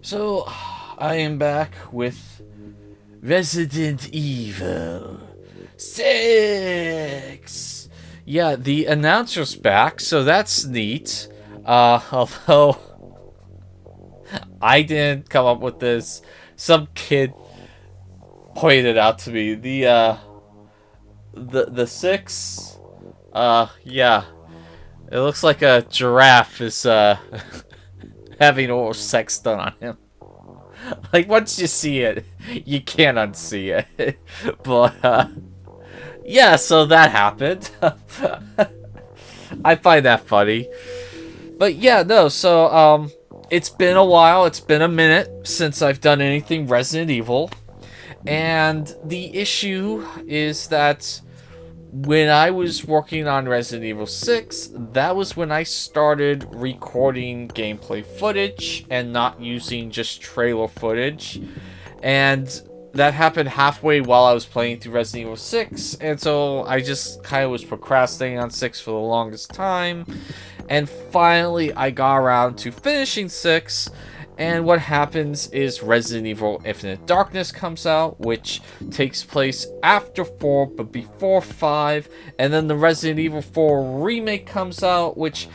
So, I am back with Resident Evil 6! Yeah, the announcer's back, so that's neat. Although I didn't come up with this. Some kid pointed out to me. The 6, yeah. It looks like a giraffe is, having oral sex done on him. Like, once you see it, you can't unsee it. But, yeah, so that happened. I find that funny. But yeah, no, so, it's been a while, it's been a minute since I've done anything Resident Evil. And the issue is that when I was working on Resident Evil 6, that was when I started recording gameplay footage and not using just trailer footage. And that happened halfway while I was playing through Resident Evil 6, and so I just kind of was procrastinating on 6 for the longest time. And finally, I got around to finishing 6, and what happens is Resident Evil Infinite Darkness comes out, which takes place after 4 but before 5, and then the Resident Evil 4 remake comes out, which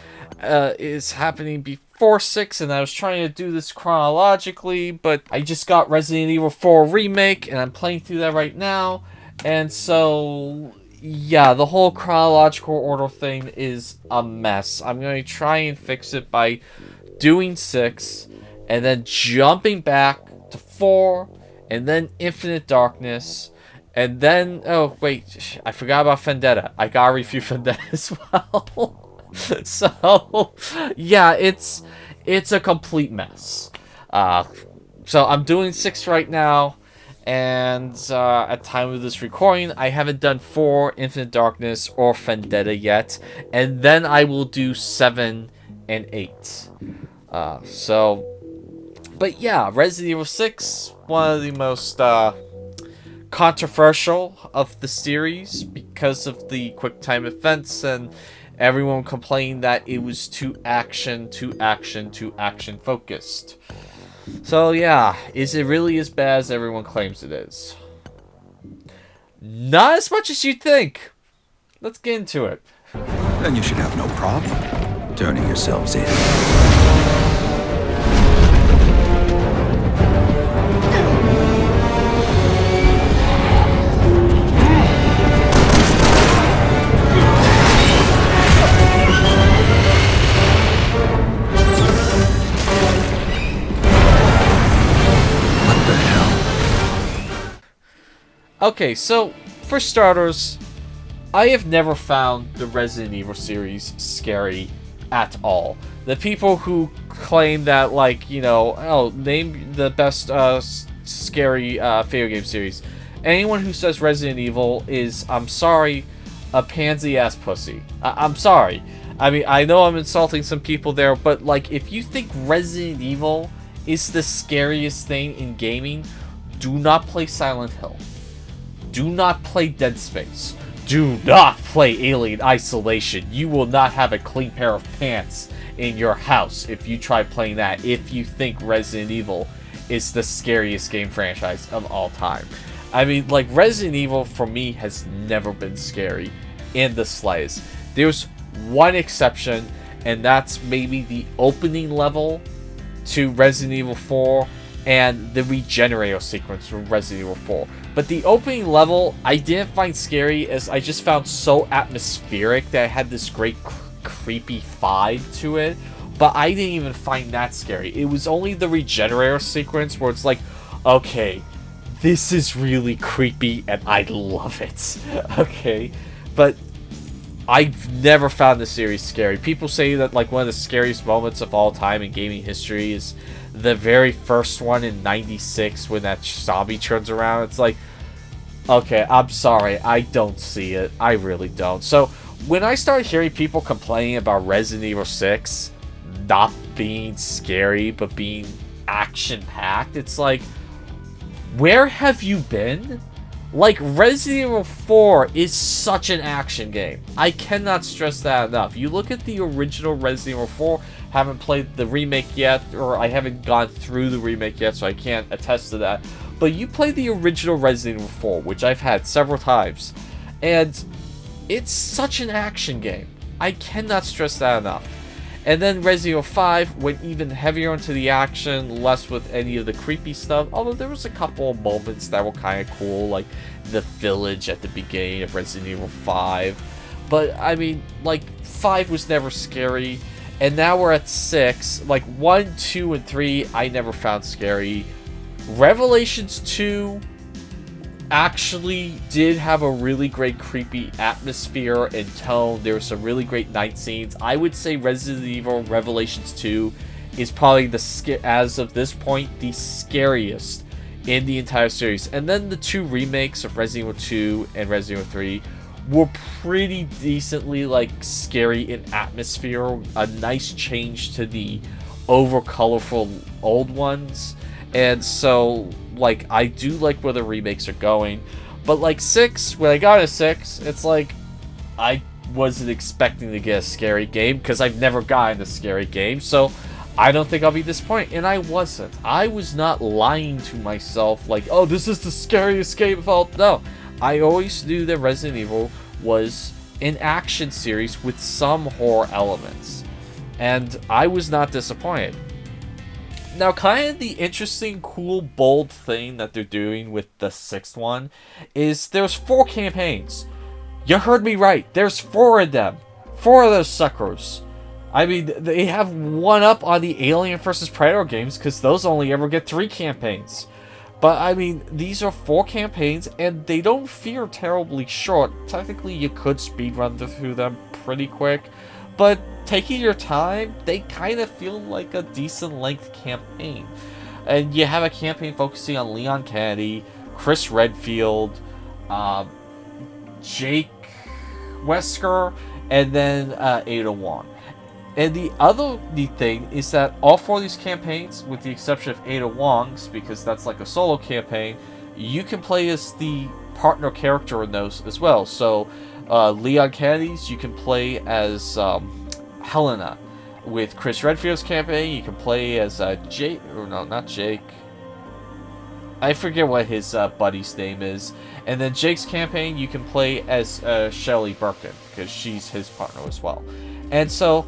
is happening before 6, and I was trying to do this chronologically, but I just got Resident Evil 4 remake, and I'm playing through that right now, and so yeah, the whole chronological order thing is a mess. I'm going to try and fix it by doing 6, and then jumping back to 4, and then Infinite Darkness, and then, oh wait, I forgot about Vendetta. I gotta review Vendetta as well. So, yeah, it's a complete mess. So I'm doing 6 right now, and at time of this recording, I haven't done 4, Infinite Darkness, or Vendetta yet, and then I will do 7 and 8. But yeah, Resident Evil 6, one of the most controversial of the series because of the quick time events, and everyone complained that it was too action focused. So yeah, is it really as bad as everyone claims it is? Not as much as you think. Let's get into it. Then you should have no problem turning yourselves in. Okay, so, for starters, I have never found the Resident Evil series scary at all. The people who claim that, like, you know, oh, name the best scary video game series. Anyone who says Resident Evil is, I'm sorry, a pansy-ass pussy. I'm sorry. I mean, I know I'm insulting some people there, but, like, if you think Resident Evil is the scariest thing in gaming, do not play Silent Hill. Do not play Dead Space. Do not play Alien Isolation. You will not have a clean pair of pants in your house if you try playing that, if you think Resident Evil is the scariest game franchise of all time. I mean, like, Resident Evil, for me, has never been scary in the slightest. There's one exception, and that's maybe the opening level to Resident Evil 4 and the regenerator sequence from Resident Evil 4. But the opening level, I didn't find scary, as I just found so atmospheric that it had this great creepy vibe to it. But I didn't even find that scary. It was only the regenerator sequence where it's like, okay, this is really creepy and I love it. Okay, but I've never found the series scary. People say that, like, one of the scariest moments of all time in gaming history is the very first one in 96 when that zombie turns around. It's like, okay, I'm sorry, I don't see it. I really don't. So when I started hearing people complaining about Resident Evil 6 not being scary but being action-packed, it's like, where have you been Like, Resident Evil 4 is such an action game. I cannot stress that enough. You look at the original Resident Evil 4, haven't played the remake yet, or I haven't gone through the remake yet, so I can't attest to that. But you play the original Resident Evil 4, which I've had several times, and it's such an action game. I cannot stress that enough. And then Resident Evil 5 went even heavier into the action, less with any of the creepy stuff. Although there was a couple of moments that were kind of cool, like the village at the beginning of Resident Evil 5. But, I mean, like, 5 was never scary. And now we're at 6. Like, 1, 2, and 3, I never found scary. Revelations 2 actually did have a really great creepy atmosphere and tone. There were some really great night scenes. I would say Resident Evil Revelations 2 is probably as of this point, the scariest in the entire series. And then the 2 remakes of Resident Evil 2 and Resident Evil 3 were pretty decently, like, scary in atmosphere. A nice change to the over colorful old ones. And so, like, I do like where the remakes are going. But, like, 6, when I got a 6, it's like, I wasn't expecting to get a scary game, because I've never gotten a scary game, so I don't think I'll be disappointed. And I wasn't. I was not lying to myself, like, oh, this is the scariest game of all. No. I always knew that Resident Evil was an action series with some horror elements. And I was not disappointed. Now, kind of the interesting, cool, bold thing that they're doing with the 6th one is there's 4 campaigns. You heard me right. There's 4 of them. 4 of those suckers. I mean, they have one up on the Alien vs. Predator games because those only ever get 3 campaigns. But, I mean, these are 4 campaigns, and they don't feel terribly short. Technically, you could speedrun through them pretty quick. But taking your time, they kind of feel like a decent length campaign. And you have a campaign focusing on Leon Kennedy, Chris Redfield, Jake Wesker, and then Ada Wong. And the other neat thing is that all 4 of these campaigns, with the exception of Ada Wong's, because that's like a solo campaign, you can play as the partner character in those as well. So Leon Kennedy's, you can play as Helena. With Chris Redfield's campaign, you can play as Jake, or no, not Jake. I forget what his buddy's name is. And then Jake's campaign, you can play as Shelley Birkin, because she's his partner as well. And so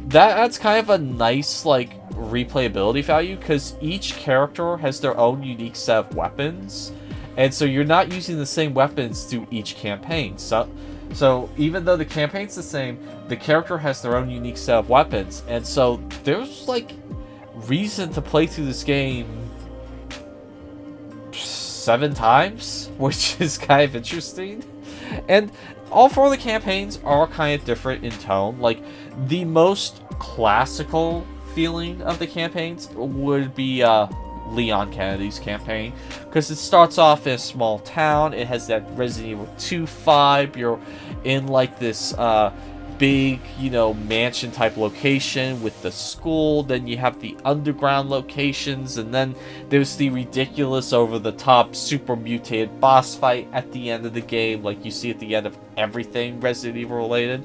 that's kind of a nice, like, replayability value, because each character has their own unique set of weapons. And so you're not using the same weapons through each campaign. So even though the campaign's the same, the character has their own unique set of weapons. And so there's, like, reason to play through this game 7 times, which is kind of interesting. And all 4 of the campaigns are kind of different in tone. Like, the most classical feeling of the campaigns would be Leon Kennedy's campaign, because it starts off in a small town. It has that Resident Evil 2 vibe. You're in, like, this big, you know, mansion type location with the school. Then you have the underground locations, and then there's the ridiculous, over the top, super mutated boss fight at the end of the game, like you see at the end of everything Resident Evil related.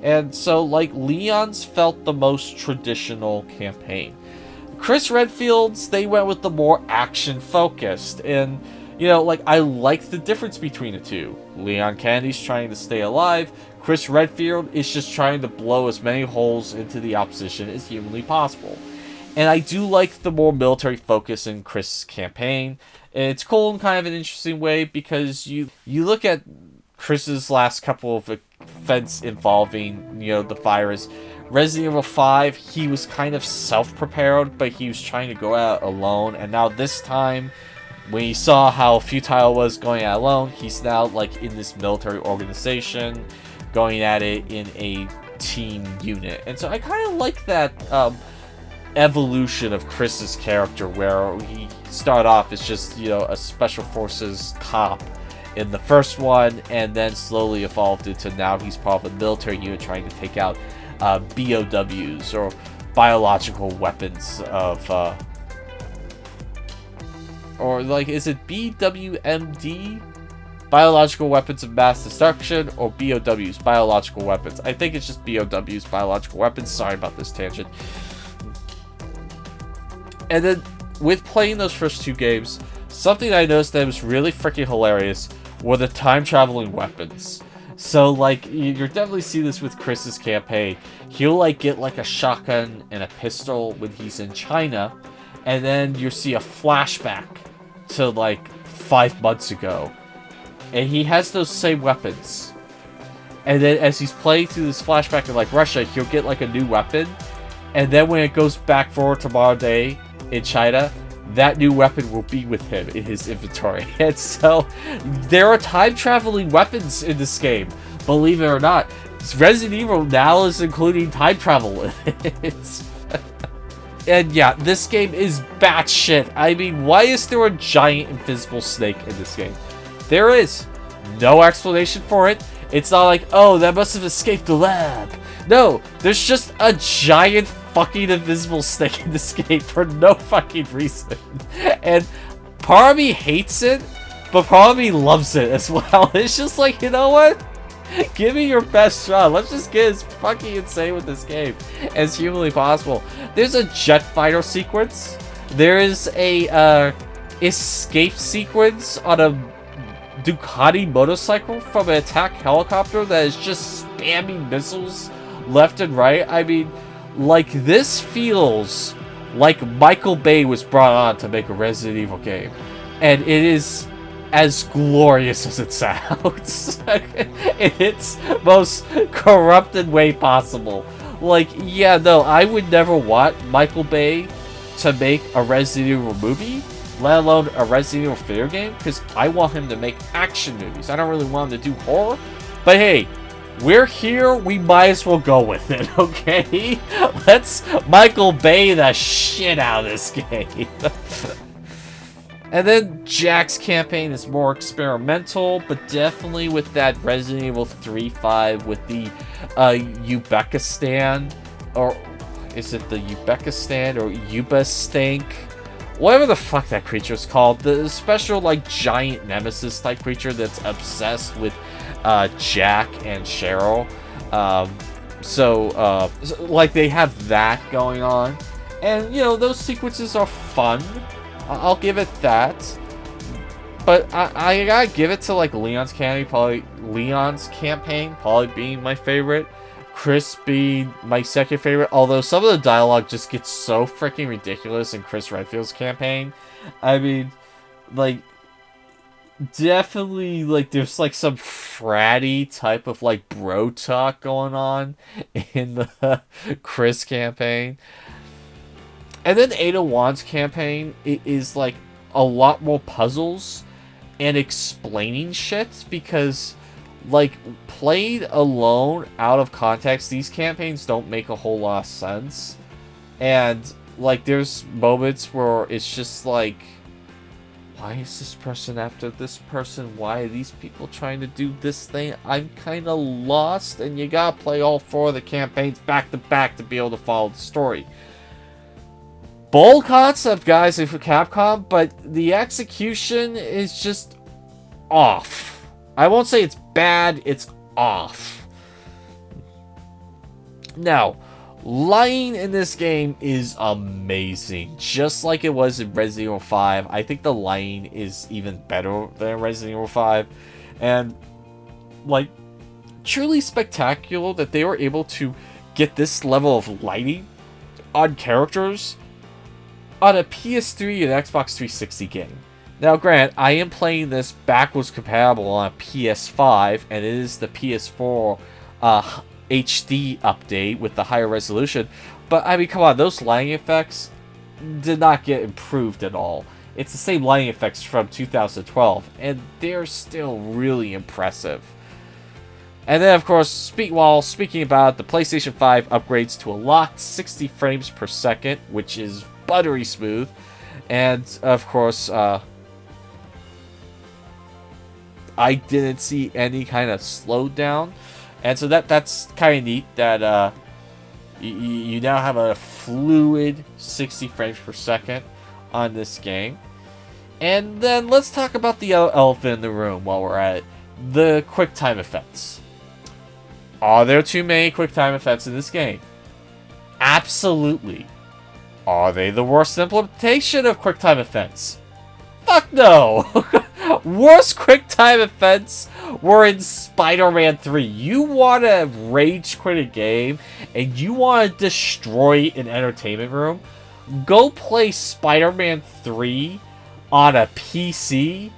And so, like, Leon's felt the most traditional campaign. Chris Redfield's, they went with the more action focused, and, you know, like, I like the difference between the two. Leon Kennedy's trying to stay alive. Chris Redfield is just trying to blow as many holes into the opposition as humanly possible. And I do like the more military focus in Chris' campaign. And it's cool in kind of an interesting way, because you look at Chris's last couple of events involving, you know, the virus. Resident Evil 5, he was kind of self-prepared, but he was trying to go out alone. And now this time, when he saw how futile it was going out alone, he's now, like, in this military organization, going at it in a team unit. And so I kind of like that evolution of Chris's character, where he started off as just, you know, a special forces cop in the first one, and then slowly evolved into now he's part of a military unit trying to take out BOWs, or biological weapons of or, like, is it BWMD? biological weapons of mass destruction, or BOWs, biological weapons. I think it's just BOWs, biological weapons. Sorry about this tangent. And then, with playing those first 2 games, something I noticed that was really freaking hilarious were the time-traveling weapons. So, like, you're definitely see this with Chris's campaign. He'll, like, get, like, a shotgun and a pistol when he's in China, and then you see a flashback to, like, 5 months ago. And he has those same weapons. And then as he's playing through this flashback in, like, Russia, he'll get, like, a new weapon. And then when it goes back forward to modern day in China, that new weapon will be with him in his inventory. And so, there are time-traveling weapons in this game. Believe it or not. Resident Evil now is including time travel in it. And yeah, this game is batshit. I mean, why is there a giant invisible snake in this game? There is no explanation for it. It's not like, oh, that must have escaped the lab. No, there's just a giant fucking invisible snake in this game for no fucking reason. And part of me hates it, but part of me loves it as well. It's just like, you know what? Give me your best shot. Let's just get as fucking insane with this game as humanly possible. There's a jet fighter sequence. There is a escape sequence on a Ducati motorcycle from an attack helicopter that is just spamming missiles left and right. I mean, like, this feels like Michael Bay was brought on to make a Resident Evil game. And it is as glorious as it sounds. In its most corrupted way possible. Like, yeah, no, I would never want Michael Bay to make a Resident Evil movie, let alone a Resident Evil video game, because I want him to make action movies. I don't really want him to do horror. But hey, we're here, we might as well go with it, okay? Let's Michael Bay the shit out of this game. And then Jack's campaign is more experimental, but definitely with that Resident Evil 3-5 with the Uzbekistan, or is it the Uzbekistan or Ubastank? Whatever the fuck that creature is called. The special, like, giant nemesis type creature that's obsessed with Jack and Cheryl. So, like, they have that going on. And, you know, those sequences are fun. I'll give it that. But I gotta give it to, like, Leon's campaign probably being my favorite. Chris being my second favorite. Although some of the dialogue just gets so freaking ridiculous in Chris Redfield's campaign. I mean, like, definitely, like, there's, like, some fratty type of, like, bro talk going on in the Chris campaign. And then Ada Wong's campaign is, like, a lot more puzzles and explaining shit, because, like, played alone, out of context, these campaigns don't make a whole lot of sense. And, like, there's moments where it's just like, why is this person after this person? Why are these people trying to do this thing? I'm kind of lost, and you gotta play all 4 of the campaigns back to back to be able to follow the story. Bold concept, guys, for Capcom, but the execution is just off. I won't say it's bad, it's off. Now, lying in this game is amazing. Just like it was in Resident Evil 5, I think the lying is even better than Resident Evil 5. And, like, truly spectacular that they were able to get this level of lighting on characters on a PS3 and Xbox 360 game. Now, granted, I am playing this backwards compatible on a PS5, and it is the PS4 HD update with the higher resolution. But, I mean, come on, those lighting effects did not get improved at all. It's the same lighting effects from 2012, and they're still really impressive. And then, of course, while speaking about the PlayStation 5 upgrades to a locked 60 frames per second, which is buttery smooth, and of course, I didn't see any kind of slowdown, and so that's kind of neat that you now have a fluid 60 frames per second on this game. And then let's talk about the elephant in the room while we're at it. The QuickTime effects. Are there too many QuickTime effects in this game? Absolutely. Are they the worst implementation of QuickTime effects? Fuck no! Worst QuickTime events were in Spider-Man 3. You want to rage quit a game and you want to destroy an entertainment room? Go play Spider-Man 3 on a PC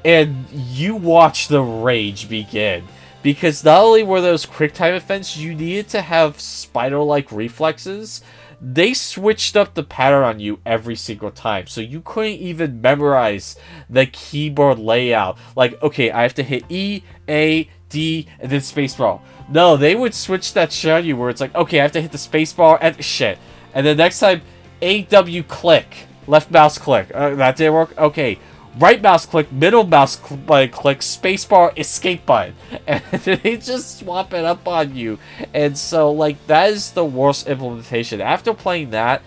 and you watch the rage begin. Because not only were those QuickTime events, you needed to have spider-like reflexes. They switched up the pattern on you every single time, so you couldn't even memorize the keyboard layout. Like, okay, I have to hit E, A, D, and then spacebar. No, they would switch that shit on you where it's like, okay, I have to hit the spacebar and shit. And then next time, A, W, click. Left mouse click. That didn't work? Okay. Right mouse click, middle mouse button click, spacebar, escape button. And they just swap it up on you. And so, like, that is the worst implementation. After playing that,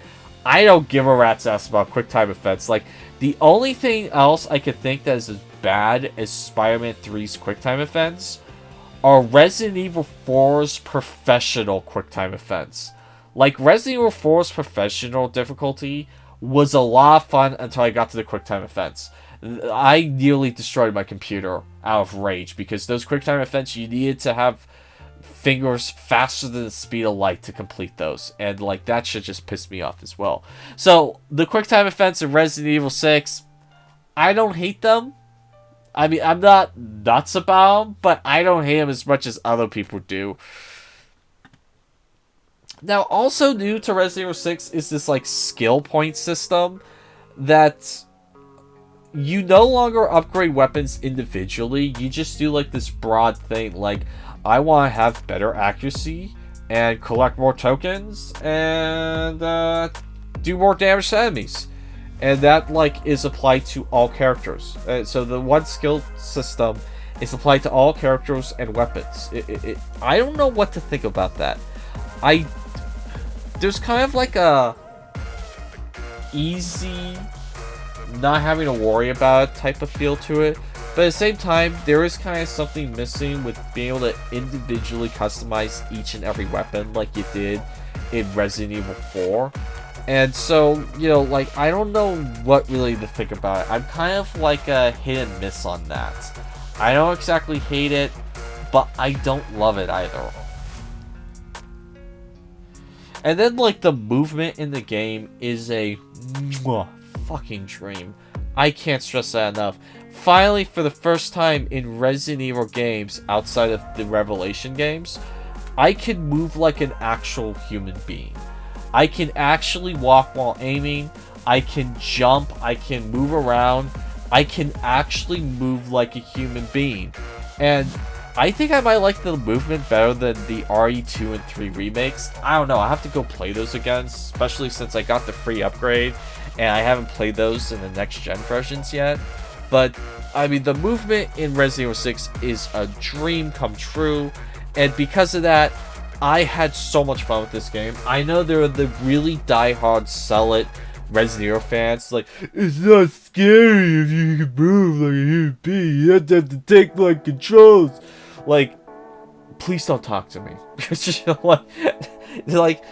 I don't give a rat's ass about QuickTime effects. Like, the only thing else I could think that is as bad as Spider-Man 3's QuickTime events are Resident Evil 4's professional QuickTime events. Like, Resident Evil 4's professional difficulty was a lot of fun until I got to the QuickTime events. I nearly destroyed my computer out of rage because those QuickTime events, you needed to have fingers faster than the speed of light to complete those. And, like, that shit just pissed me off as well. So, the QuickTime events in Resident Evil 6, I don't hate them. I mean, I'm not nuts about them, but I don't hate them as much as other people do. Now, also new to Resident Evil 6 is this, like, skill point system that you no longer upgrade weapons individually. You just do, like, this broad thing, like, I want to have better accuracy and collect more tokens and do more damage to enemies. And that, like, is applied to all characters. So the one skill system is applied to all characters and weapons. I don't know what to think about that. There's kind of like a easy, not having to worry about it type of feel to it. But at the same time, there is kind of something missing with being able to individually customize each and every weapon like you did in Resident Evil 4. And so, you know, like, I don't know what really to think about it. I'm kind of like a hit and miss on that. I don't exactly hate it, but I don't love it either. And then, like, the movement in the game is a fucking dream. I can't stress that enough. Finally, for the first time in Resident Evil games, outside of the Revelation games, I can move like an actual human being. I can actually walk while aiming, I can jump, I can move around, I can actually move like a human being. And I think I might like the movement better than the RE2 and 3 remakes. I don't know, I have to go play those again, especially since I got the free upgrade, and I haven't played those in the next-gen versions yet. But, I mean, the movement in Resident Evil 6 is a dream come true, and because of that, I had so much fun with this game. I know there are the really die-hard sell-it Resident Evil fans, like, it's not scary if you can move like a human being, you have to take, like, controls. Like, please don't talk to me. Because, you know, like,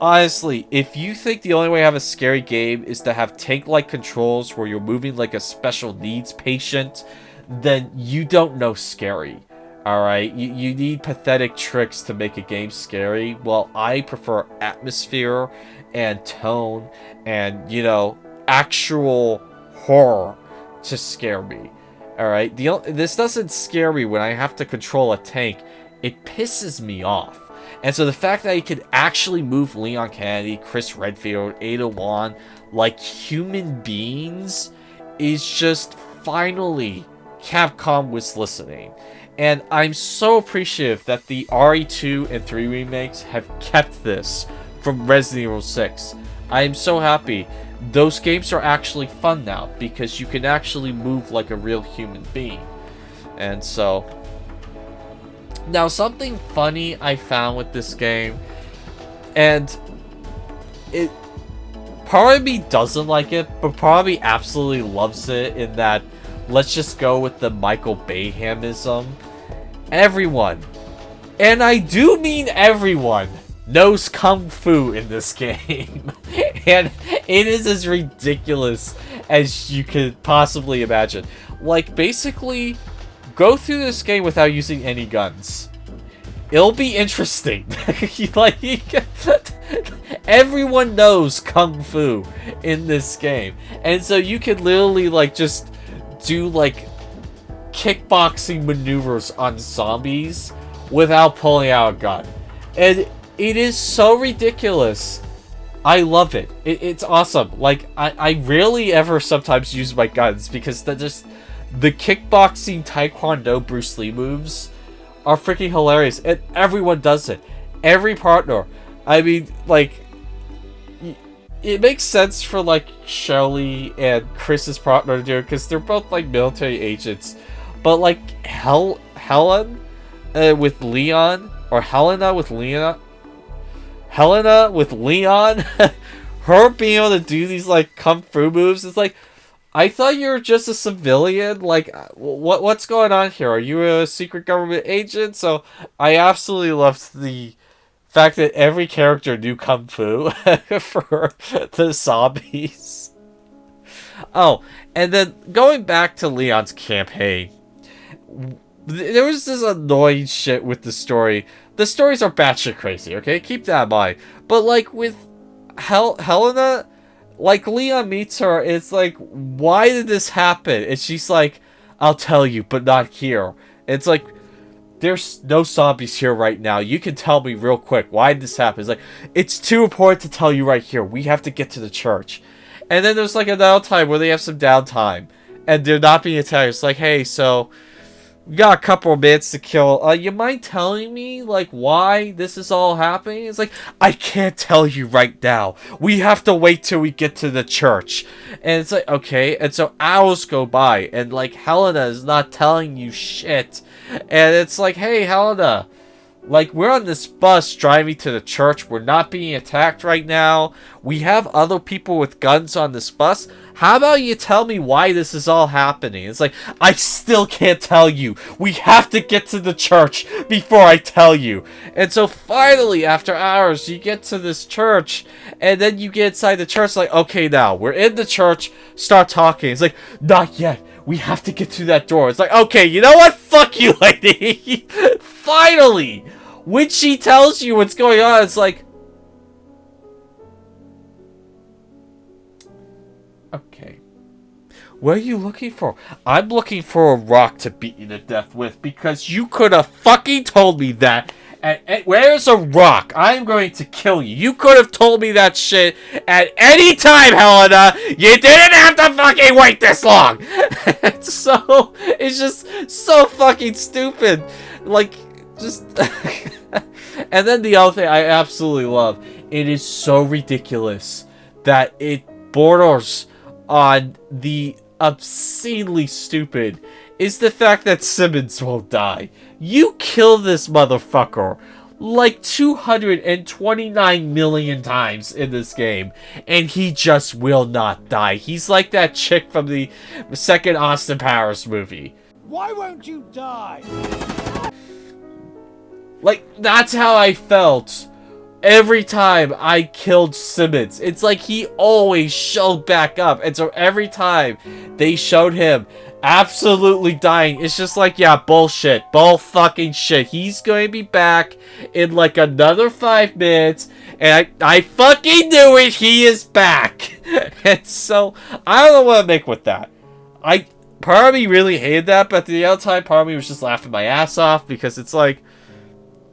honestly, if you think the only way to have a scary game is to have tank-like controls where you're moving like a special needs patient, then you don't know scary. Alright? You need pathetic tricks to make a game scary. Well, I prefer atmosphere and tone and, you know, actual horror to scare me. Alright? This doesn't scare me when I have to control a tank. It pisses me off. And so the fact that you could actually move Leon Kennedy, Chris Redfield, Ada Wong like human beings is just finally Capcom was listening. And I'm so appreciative that the RE2 and 3 remakes have kept this from Resident Evil 6. I am so happy. Those games are actually fun now because you can actually move like a real human being. And so, now something funny I found with this game, and part of me doesn't like it, but part of me absolutely loves it in that, let's just go with the Michael Bayhamism. Everyone, and I do mean everyone, knows Kung Fu in this game. And it is as ridiculous as you could possibly imagine. Like, basically, go through this game without using any guns. It'll be interesting. Like, everyone knows Kung Fu in this game. And so you could literally, like, just do, like, kickboxing maneuvers on zombies without pulling out a gun. And it is so ridiculous. I love it. It's awesome. Like, I rarely ever sometimes use my guns because the kickboxing taekwondo Bruce Lee moves are freaking hilarious. And everyone does it. Every partner. I mean, like, it makes sense for, like, Shelly and Chris's partner to do it because they're both, like, military agents. But, like, Helen with Leon, or Helena with Leon, her being able to do these, like, kung fu moves, it's like, I thought you were just a civilian. Like, what's going on here? Are you a secret government agent? So I absolutely loved the fact that every character knew kung fu for the zombies. Oh, and then going back to Leon's campaign, there was this annoying shit with the story. The stories are batshit crazy, okay? Keep that in mind. But, like, with Helena, like, Leon meets her, it's like, why did this happen? And she's like, I'll tell you, but not here. It's like, there's no zombies here right now. You can tell me real quick. Why did this happen? It's like, it's too important to tell you right here. We have to get to the church. And then there's, like, a downtime where they have some downtime. And they're not being attacked. It's like, hey, so we got a couple of minutes to kill. You mind telling me, like, why this is all happening? It's like, I can't tell you right now. We have to wait till we get to the church. And it's like, okay. And so hours go by, and, like, Helena is not telling you shit. And it's like, hey, Helena, like, we're on this bus driving to the church. We're not being attacked right now. We have other people with guns on this bus. How about you tell me why this is all happening? It's like, I still can't tell you. We have to get to the church before I tell you. And so finally, after hours, you get to this church. And then you get inside the church, like, okay, now, we're in the church. Start talking. It's like, not yet. We have to get through that door. It's like, okay, you know what? Fuck you, lady. Finally, when she tells you what's going on, it's like, okay. What are you looking for? I'm looking for a rock to beat you to death with because you could have fucking told me that. And where's a rock? I'm going to kill you. You could have told me that shit at any time, Helena. You didn't have to fucking wait this long. So, it's just so fucking stupid. Like, just... And then the other thing I absolutely love, it is so ridiculous that it borders on the obscenely stupid, is the fact that Simmons won't die. You kill this motherfucker like 229 million times in this game, and he just will not die. He's like that chick from the second Austin Powers movie. Why won't you die? Like, that's how I felt every time I killed Simmons. It's like he always showed back up. And so every time they showed him absolutely dying, it's just like, yeah, bullshit. Bull fucking shit. He's going to be back in like another 5 minutes. And I fucking knew it. He is back. And so, I don't know what to make with that. Part of me really hated that, but at the other time, part of me was just laughing my ass off because it's like,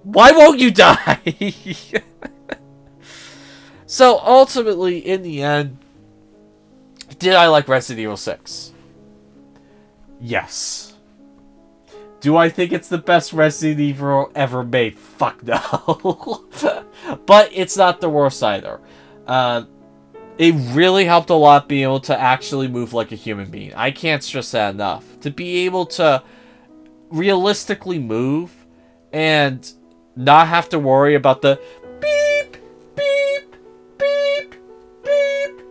why won't you die? So, ultimately, in the end, did I like Resident Evil 6? Yes. Do I think it's the best Resident Evil ever made? Fuck no. But it's not the worst either. It really helped a lot being able to actually move like a human being. I can't stress that enough. To be able to realistically move and not have to worry about the beep, beep, beep, beep,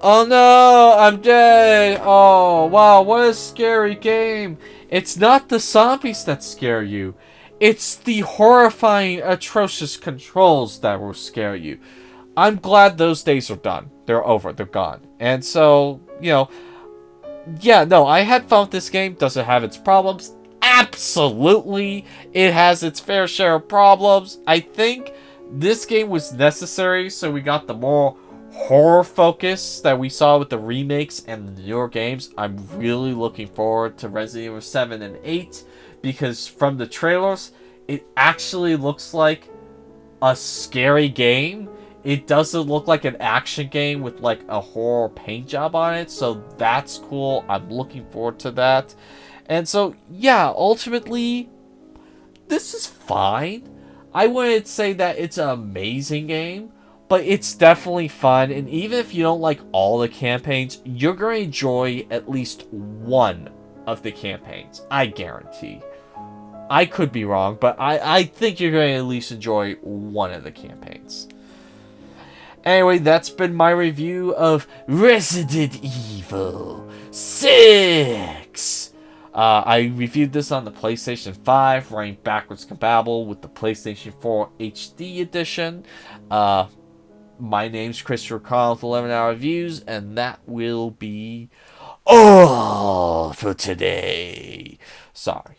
Oh no, I'm dead. Oh, wow, what a scary game. It's not the zombies that scare you. It's the horrifying, atrocious controls that will scare you. I'm glad those days are done. They're over. They're gone. And so, yeah, no, I had fun with this game. Does it have its problems? Absolutely. It has its fair share of problems. I think this game was necessary so we got the more horror focus that we saw with the remakes and the newer games. I'm really looking forward to Resident Evil 7 and 8 because from the trailers, it actually looks like a scary game. It doesn't look like an action game with like a horror paint job on it, so that's cool. I'm looking forward to that. And so, yeah, ultimately, this is fine. I wouldn't say that it's an amazing game, but it's definitely fun. And even if you don't like all the campaigns, you're going to enjoy at least one of the campaigns. I guarantee. I could be wrong, but I think you're going to at least enjoy one of the campaigns. Anyway, that's been my review of Resident Evil 6. I reviewed this on the PlayStation 5, running backwards compatible with the PlayStation 4 HD edition. My name's Christopher Connell with 11 Hour Reviews, and that will be all for today. Sorry.